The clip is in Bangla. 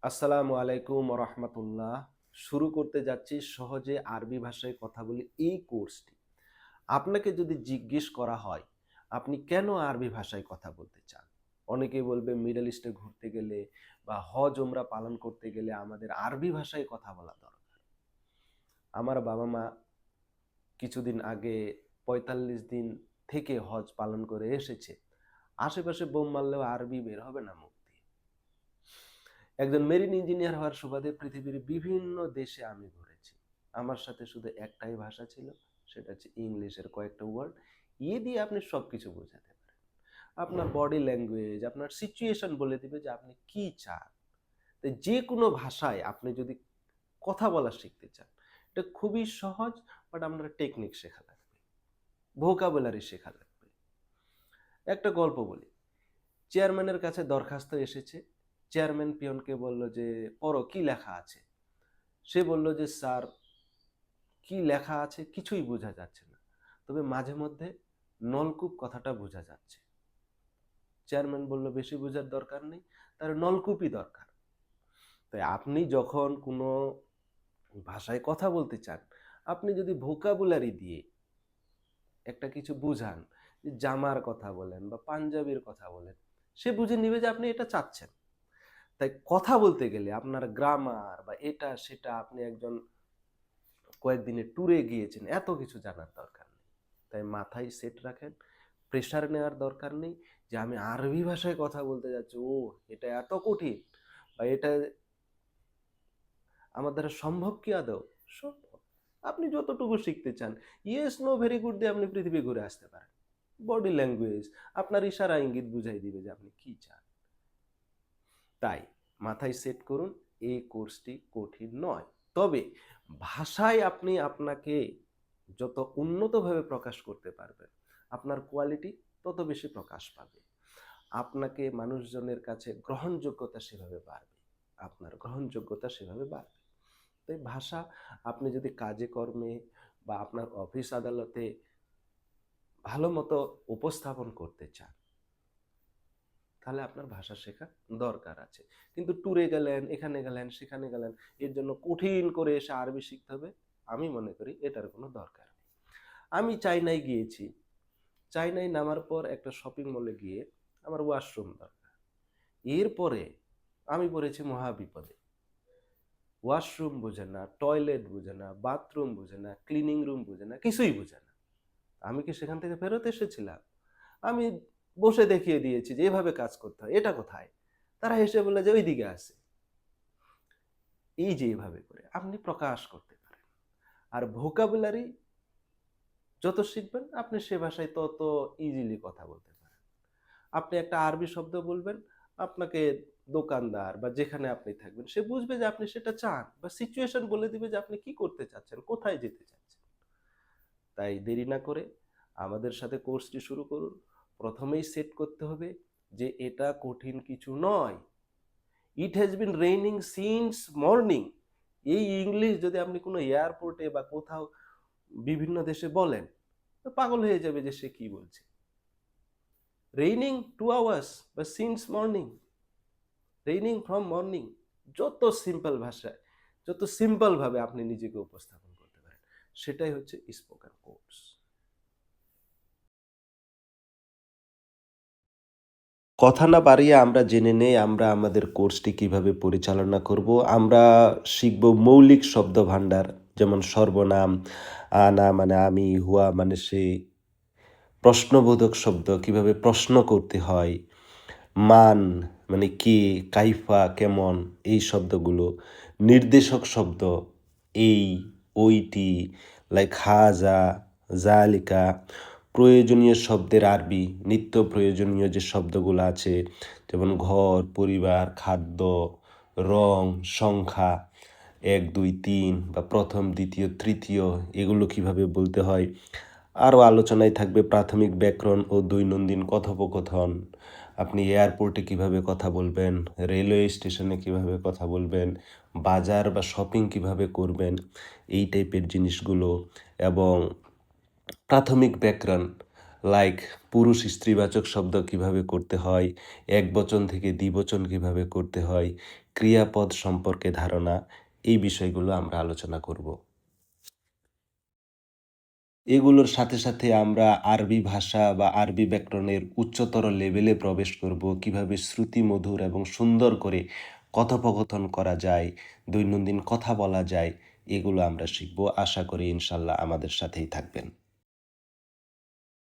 আসসালামু আলাইকুম রহমতুল্লাহ। শুরু করতে যাচ্ছি সহজে আরবি ভাষায় কথা বলি এই কোর্সটি। আপনাকে যদি জিজ্ঞেস করা হয় আপনি কেন আরবি ভাষায় কথা বলতে চান, অনেকেই বলবে মিডল ইস্টে ঘুরতে গেলে বা হজ ওমরা পালন করতে গেলে আমাদের আরবি ভাষায় কথা বলা দরকার। আমার বাবা মা কিছুদিন আগে ৪৫ দিন থেকে হজ পালন করে এসেছে। আশেপাশে বোম মারলেও আরবি বের হবে না মুখ দিয়ে। একজন মেরিন ইঞ্জিনিয়ার হওয়ার সুবাদে পৃথিবীর বিভিন্ন দেশে আমি ঘুরেছি। আমার সাথে শুধু একটাই ভাষা ছিল, সেটা হচ্ছে ইংলিশের কয়েকটা ওয়ার্ড। দিয়ে আপনি সবকিছু বোঝাতে পারেন। আপনার বডি ল্যাঙ্গুয়েজ, আপনার সিচুয়েশন বলে দিবে যে আপনি কি চান। তো যে কোনো ভাষায় আপনি যদি কথা বলা শিখতে চান, এটা খুবই সহজ, বাট আপনার টেকনিক শেখা লাগবে, ভোকাবুলারি শেখা লাগবে। একটা গল্প বলি। চেয়ারম্যানের কাছে দরখাস্ত এসেছে। চেয়ারম্যান পিয়নকে বলল যে পড়ো কি লেখা আছে। সে বলল যে স্যার, কি লেখা আছে কিছুই বোঝা যাচ্ছে না, তবে মাঝে মধ্যে নলকূপ কথাটা বোঝা যাচ্ছে। চেয়ারম্যান বলল বেশি বোঝার দরকার নেই, তার নলকূপই দরকার। তাই আপনি যখন কোনো ভাষায় কথা বলতে চান, আপনি যদি ভোকাবুলারি দিয়ে একটা কিছু বুঝান, জামার কথা বলেন বা পাঞ্জাবির কথা বলেন, সে বুঝে নিবে যে আপনি এটা চাচ্ছেন। তাই কথা বলতে গেলে আপনার গ্রামার বা এটা সেটা, আপনি একজন কয়েকদিনের ট্যুরে গিয়েছেন, এত কিছু জানার দরকার নেই। তাই মাথায় সেট রাখেন, প্রেশার নেওয়ার দরকার নেই যে আমি আরবি ভাষায় কথা বলতে যাচ্ছি, ও এটা এত কঠিন বা এটা আমার দ্বারা সম্ভব কি আদৌ? সম্ভব। আপনি যতটুকু শিখতে চান, ইয়েস নো ভেরি গুড দিয়ে আপনি পৃথিবী ঘুরে আসতে পারেন। বডি ল্যাঙ্গুয়েজ আপনার ইশারা ইঙ্গিত বুঝাই দিবে যে আপনি কি চান। তাই মাথায় সেট করুন, এই কোর্সটি কঠিন নয়। তবে ভাষায় আপনি আপনাকে যত উন্নতভাবে প্রকাশ করতে পারবেন, আপনার কোয়ালিটি তত বেশি প্রকাশ পাবে। আপনাকে মানুষজনের কাছে গ্রহণযোগ্যতা সেভাবে বাড়বে, আপনার গ্রহণযোগ্যতা সেভাবে বাড়বে। তাই ভাষা আপনি যদি কাজে কর্মে বা আপনার অফিস আদালতে ভালো মতো উপস্থাপন করতে চান, তাহলে আপনার ভাষা শেখা দরকার আছে। কিন্তু ট্যুরে গেলেন, এখানে গেলেন, সেখানে গেলেন, এর জন্য কঠিন করে এসে আরবি শিখতে হবে, আমি মনে করি এটার কোনো দরকার নেই। আমি চাইনায় গিয়েছি। চাইনায় নামার পর একটা শপিং মলে গিয়ে আমার ওয়াশরুম দরকার। এরপরে আমি পড়েছি মহাবিপদে। ওয়াশরুম বোঝে না, টয়লেট বোঝে না, বাথরুম বোঝে না, ক্লিনিং রুম বোঝে না, কিছুই বোঝে না। আমি কি সেখান থেকে ফেরত এসেছিলাম? আমি বসে দেখিয়ে দিয়েছি যে এভাবে কাজ করতে হয়, এটা কোথায়? তারা হেসে বলল যে ওইদিকে আছে। এই যে এভাবে করে আপনি প্রকাশ করতে পারেন। আর ভোকাবুলারি যত শিখবেন আপনি সে ভাষায় তত ইজিলি কথা বলতে পারেন। আপনি একটা আরবি শব্দ বলবেন, আপনাকে দোকানদার বা যেখানে আপনি থাকবেন সে বুঝবে যে আপনি সেটা চান, বা সিচুয়েশন বলে দিবে যে আপনি কি করতে চাচ্ছেন, কোথায় যেতে চাচ্ছেন। তাই দেরি না করে আমাদের সাথে কোর্সটি শুরু করুন। প্রথমেই সেট করতে হবে যে এটা কঠিন কিছু নয়। It has been raining since morning. এই ইংলিশ যদি আপনি কোনো এয়ারপোর্টে বা কোথাও বিভিন্ন দেশে বলেন, তো পাগল হয়ে যাবে যে সে কি বলছে। রেইনিং 2 আওয়ার্স বা since morning, raining from morning. যত সিম্পল ভাষায়, যত সিম্পল ভাবে আপনি নিজেকে উপস্থাপন করতে পারেন, সেটাই হচ্ছে স্পোকেন কোর্স। কথা না বাড়িয়ে আমরা জেনে নেই আমরা আমাদের কোর্সটি কিভাবে পরিচালনা করব। আমরা শিখব মৌলিক শব্দভাণ্ডার, যেমন সর্বনাম, আনা মানে আমি, হুয়া মানে সে, প্রশ্নবোধক শব্দ কিভাবে প্রশ্ন করতে হয়, মান মানে কে, কাইফা কেমন, এই শব্দগুলো, নির্দেশক শব্দ এই, ওইটি, লাইক হাজা, জালিকা, প্রয়োজনীয় শব্দের আরবি, নিত্য প্রয়োজনীয় যে শব্দগুলো আছে, যেমন ঘর, পরিবার, খাদ্য, রং, সংখ্যা, 1 2 3 বা প্রথম দ্বিতীয় তৃতীয়, এগুলো কিভাবে বলতে হয়। আরও আলোচনায় থাকবে প্রাথমিক ব্যাকরণ ও দৈনন্দিন কথোপকথন। আপনি এয়ারপোর্টে কিভাবে কথা বলবেন, রেলওয়ে স্টেশনে কিভাবে কথা বলবেন, বাজার বা শপিং কিভাবে করবেন, এই টাইপের জিনিসগুলো। এবং প্রাথমিক ব্যাকরণ, লাইক পুরুষ স্ত্রীবাচক শব্দ কিভাবে করতে হয়, একবচন থেকে দ্বিবচন কিভাবে করতে হয়, ক্রিয়াপদ সম্পর্কে ধারণা, এই বিষয়গুলো আমরা আলোচনা করব। এগুলোর সাথে সাথে আমরা আরবি ভাষা বা আরবি ব্যাকরণের উচ্চতর লেভেলে প্রবেশ করব, কিভাবে শ্রুতিমধুর এবং সুন্দর করে কথোপকথন করা যায়, দৈনন্দিন কথা বলা যায়, এগুলো আমরা শিখব। আশা করি ইনশাল্লাহ আমাদের সাথেই থাকবেন।